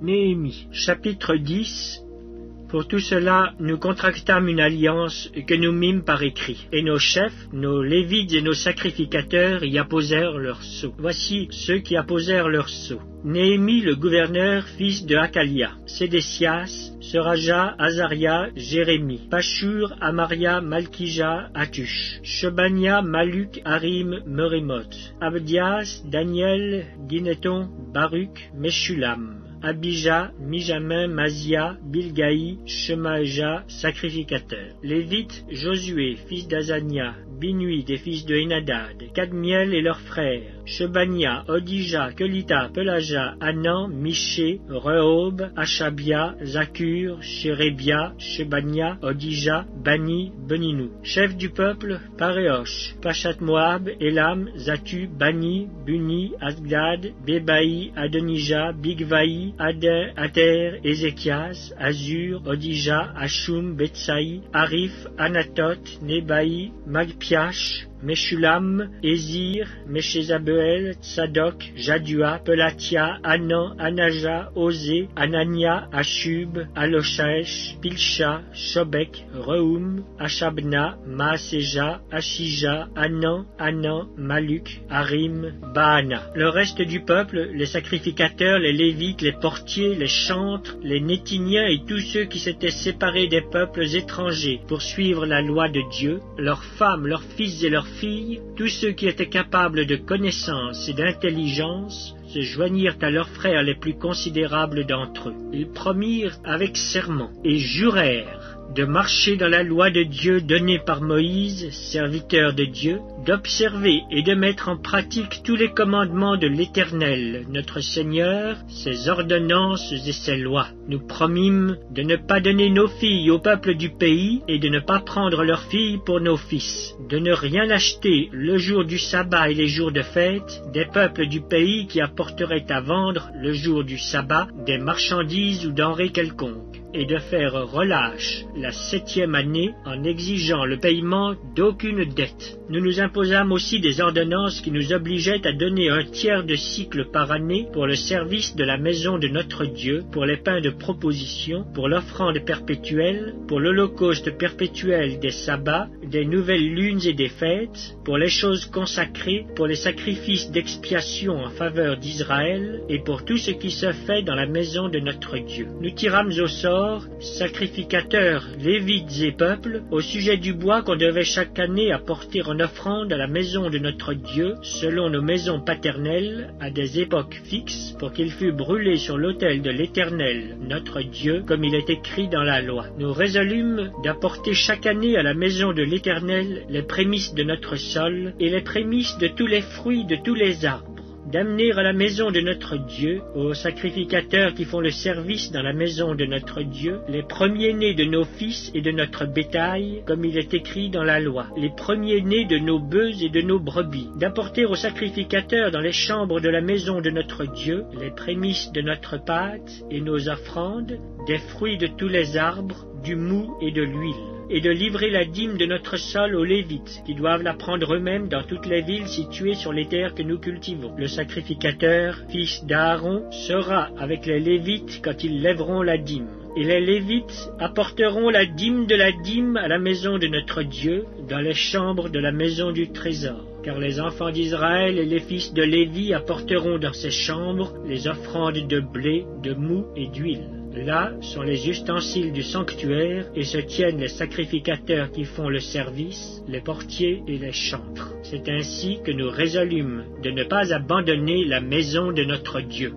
Néhémie, chapitre 10. Pour tout cela, nous contractâmes une alliance que nous mîmes par écrit. Et nos chefs, nos lévites et nos sacrificateurs y apposèrent leurs sceaux. Voici ceux qui apposèrent leurs sceaux. Néhémie le gouverneur, fils de Hakalia, Sédécias, Seraja, Azaria, Jérémie, Pashur, Amaria, Malkija, Hatush, Shebania, Maluk, Harim, Merémoth, Abdias, Daniel, Gineton, Baruch, Meshulam, Abijah, Mijamin, Mazia, Bilgaï, Shemaja, sacrificateur. Lévites, Josué, fils d'Azania, Binui, des fils de Henadad, Kadmiel et leurs frères, Shebania, Odija, Kelita, Pelaja, Anan, Miché, Rehob, Achabia, Zakur, Shérébia, Shebania, Odija, Bani, Beninou. Chef du peuple, Paréosh, Pachat Moab, Elam, Zatu, Bani, Buni, Asgad, Bebaï, Adonija, Bigvaï, Adin, Ater, Ézéchias, Azur, Odija, Ashum, Betsaï, Arif, Anatot, Nebaï, Magpiash, Meshulam, Ézir, Méchézabeel, Tsadok, Jadua, Pelatia, Anan, Anaja, Osé, Anania, Ashub, Aloshaesh, Pilcha, Shobek, Rehoum, Ashabna, Maaseja, Ashija, Anan, Maluk, Harim, Baana. Le reste du peuple, les sacrificateurs, les lévites, les portiers, les chantres, les nétiniens et tous ceux qui s'étaient séparés des peuples étrangers pour suivre la loi de Dieu, leurs femmes, leurs fils et leurs filles, tous ceux qui étaient capables de connaissance et d'intelligence, se joignirent à leurs frères les plus considérables d'entre eux. Ils promirent avec serment et jurèrent de marcher dans la loi de Dieu donnée par Moïse, serviteur de Dieu, d'observer et de mettre en pratique tous les commandements de l'Éternel, notre Seigneur, ses ordonnances et ses lois. Nous promîmes de ne pas donner nos filles au peuple du pays et de ne pas prendre leurs filles pour nos fils, de ne rien acheter le jour du sabbat et les jours de fête des peuples du pays qui apporteraient à vendre le jour du sabbat des marchandises ou denrées quelconques, et de faire relâche la 7e année en exigeant le paiement d'aucune dette. Nous nous imposâmes aussi des ordonnances qui nous obligeaient à donner 1/3 de cycle par année pour le service de la maison de notre Dieu, pour les pains de proposition, pour l'offrande perpétuelle, pour l'holocauste perpétuel des sabbats, des nouvelles lunes et des fêtes, pour les choses consacrées, pour les sacrifices d'expiation en faveur d'Israël, et pour tout ce qui se fait dans la maison de notre Dieu. Nous tirâmes au sort, sacrificateurs, lévites et peuples, au sujet du bois qu'on devait chaque année apporter en offrande à la maison de notre Dieu, selon nos maisons paternelles, à des époques fixes, pour qu'il fût brûlé sur l'autel de l'Éternel, notre Dieu, comme il est écrit dans la loi. Nous résolûmes d'apporter chaque année à la maison de l'Éternel les prémices de notre sol et les prémices de tous les fruits de tous les arbres, d'amener à la maison de notre Dieu, aux sacrificateurs qui font le service dans la maison de notre Dieu, les premiers-nés de nos fils et de notre bétail, comme il est écrit dans la loi, les premiers-nés de nos bœufs et de nos brebis, d'apporter aux sacrificateurs dans les chambres de la maison de notre Dieu les prémices de notre pâte et nos offrandes, des fruits de tous les arbres, du mou et de l'huile, et de livrer la dîme de notre sol aux Lévites, qui doivent la prendre eux-mêmes dans toutes les villes situées sur les terres que nous cultivons. Le sacrificateur, fils d'Aaron, sera avec les Lévites quand ils lèveront la dîme. Et les Lévites apporteront la dîme de la dîme à la maison de notre Dieu, dans les chambres de la maison du trésor. Car les enfants d'Israël et les fils de Lévi apporteront dans ces chambres les offrandes de blé, de mou et d'huile. Là sont les ustensiles du sanctuaire et se tiennent les sacrificateurs qui font le service, les portiers et les chantres. C'est ainsi que nous résolûmes de ne pas abandonner la maison de notre Dieu.